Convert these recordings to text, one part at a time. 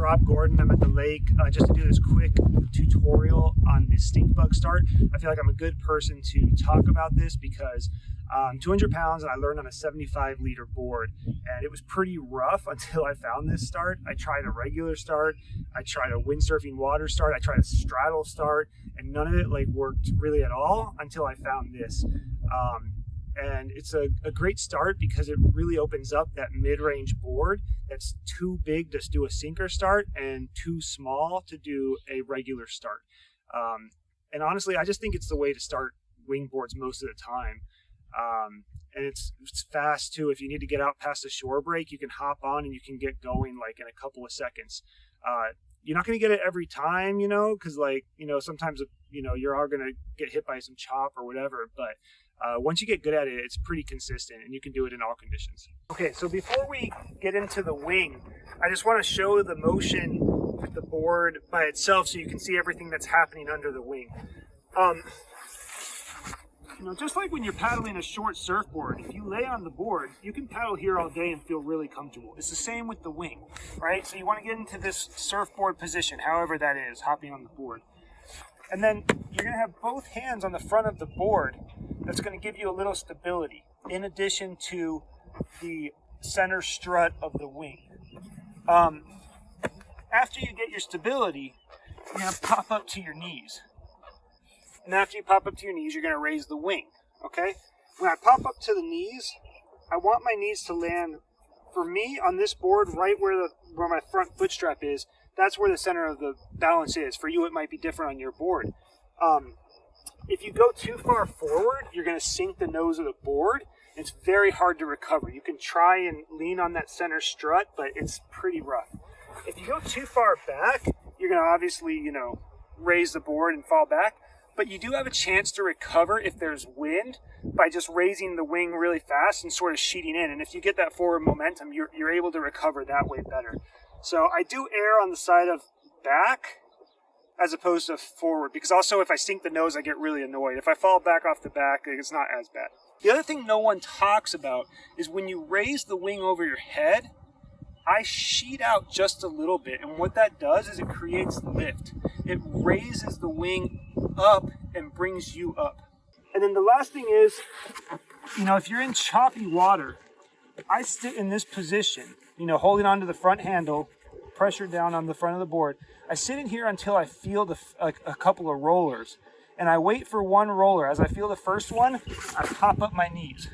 Rob Gordon. I'm at the lake just to do this quick tutorial on the stink bug start. I feel like I'm a good person to talk about this because I'm 200 pounds and I learned on a 75 liter board, and it was pretty rough until I found this start. I tried a regular start, I tried a windsurfing water start, I tried a straddle start, and none of it worked really at all until I found this. And it's a great start because it really opens up that mid-range board that's too big to do a sinker start and too small to do a regular start. And honestly, I just think it's the way to start wing boards most of the time. And it's fast too. If you need to get out past the shore break, you can hop on and you can get going in a couple of seconds. You're not going to get it every time, because sometimes, you're all going to get hit by some chop or whatever. But once you get good at it, it's pretty consistent and you can do it in all conditions. Okay, so before we get into the wing, I just want to show the motion with the board by itself so you can see everything that's happening under the wing. Just like when you're paddling a short surfboard, if you lay on the board, you can paddle here all day and feel really comfortable. It's the same with the wing, right? So you want to get into this surfboard position, however that is, hopping on the board. And then you're going to have both hands on the front of the board. That's going to give you a little stability, in addition to the center strut of the wing. After you get your stability, you're going to pop up to your knees. And after you pop up to your knees, you're going to raise the wing, okay? When I pop up to the knees, I want my knees to land, for me, on this board, right where my front foot strap is. That's where the center of the balance is. For you, it might be different on your board. If you go too far forward, you're going to sink the nose of the board. It's very hard to recover. You can try and lean on that center strut, but it's pretty rough. If you go too far back, you're going to obviously, raise the board and fall back. But you do have a chance to recover if there's wind by just raising the wing really fast and sort of sheeting in. And if you get that forward momentum, you're able to recover that way better. So I do err on the side of back as opposed to forward, because also if I sink the nose, I get really annoyed. If I fall back off the back, it's not as bad. The other thing no one talks about is when you raise the wing over your head, I sheet out just a little bit, and what that does is it creates lift. It raises the wing up and brings you up. And then the last thing is, if you're in choppy water, I sit in this position, holding onto the front handle, pressure down on the front of the board. I sit in here until I feel a couple of rollers, and I wait for one roller. As I feel the first one, I pop up my knees.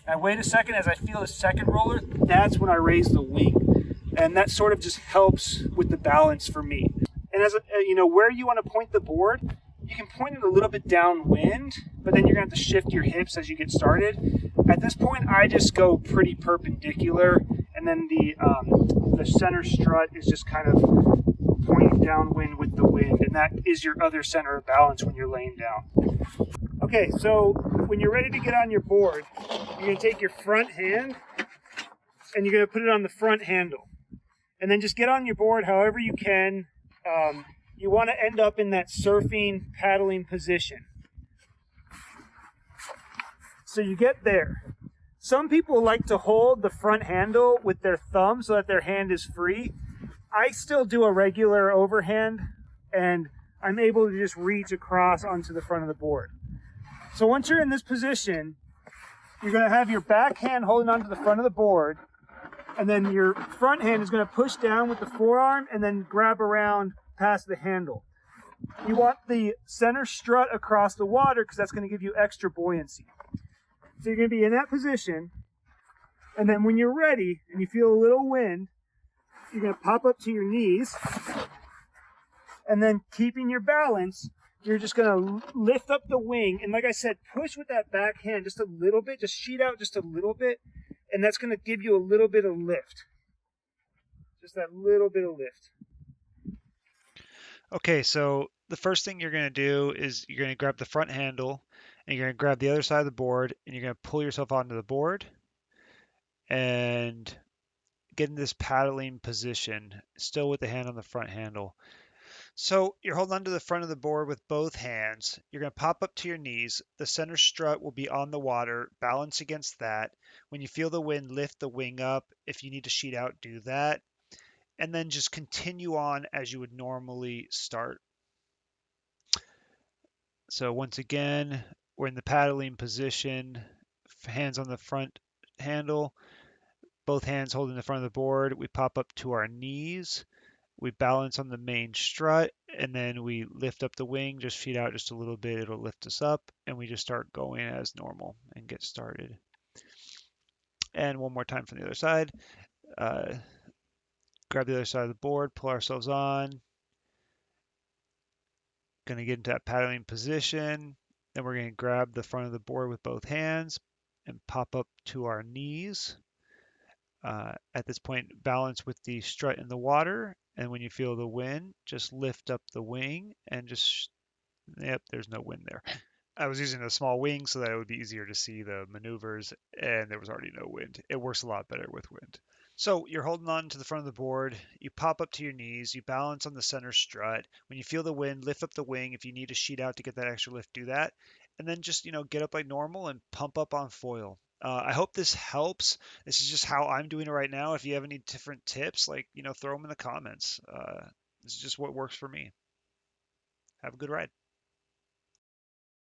I wait a second. As I feel the second roller, that's when I raise the wing. And that sort of just helps with the balance for me. And as where you want to point the board, you can point it a little bit downwind, but then you're going to have to shift your hips as you get started. At this point, I just go pretty perpendicular, and then the center strut is just kind of pointing downwind with the wind, and that is your other center of balance when you're laying down. Okay, so when you're ready to get on your board, you're going to take your front hand and you're going to put it on the front handle. And then just get on your board however you can. You want to end up in that surfing, paddling position. So you get there. Some people like to hold the front handle with their thumb so that their hand is free. I still do a regular overhand, and I'm able to just reach across onto the front of the board. So once you're in this position, you're going to have your back hand holding onto the front of the board, and then your front hand is going to push down with the forearm and then grab around past the handle. You want the center strut across the water because that's going to give you extra buoyancy. So you're going to be in that position, and then when you're ready and you feel a little wind, you're going to pop up to your knees, and then keeping your balance, you're just going to lift up the wing. And like I said, push with that back hand just a little bit, just sheet out just a little bit, and that's going to give you a little bit of lift. Just that little bit of lift. Okay, so the first thing you're going to do is you're going to grab the front handle, and you're going to grab the other side of the board, and you're going to pull yourself onto the board and get in this paddling position, still with the hand on the front handle. So you're holding onto the front of the board with both hands. You're going to pop up to your knees. The center strut will be on the water. Balance against that. When you feel the wind, lift the wing up. If you need to sheet out, do that. and then just continue on as you would normally start. So once again, we're in the paddling position, hands on the front handle, both hands holding the front of the board. We pop up to our knees. We balance on the main strut, and then we lift up the wing, just feet out just a little bit. It'll lift us up, and we just start going as normal and get started. And one more time from the other side. Uh, grab the other side of the board, pull ourselves on. Going to get into that paddling position. Then we're going to grab the front of the board with both hands and pop up to our knees. At this point, balance with the strut in the water. And when you feel the wind, just lift up the wing and just, yep, there's no wind there. I was using a small wing so that it would be easier to see the maneuvers, and there was already no wind. It works a lot better with wind. So you're holding on to the front of the board, you pop up to your knees, you balance on the center strut. When you feel the wind, lift up the wing. If you need to sheet out to get that extra lift, do that. And then just, get up like normal and pump up on foil. I hope this helps. This is just how I'm doing it right now. If you have any different tips, throw them in the comments. This is just what works for me. Have a good ride.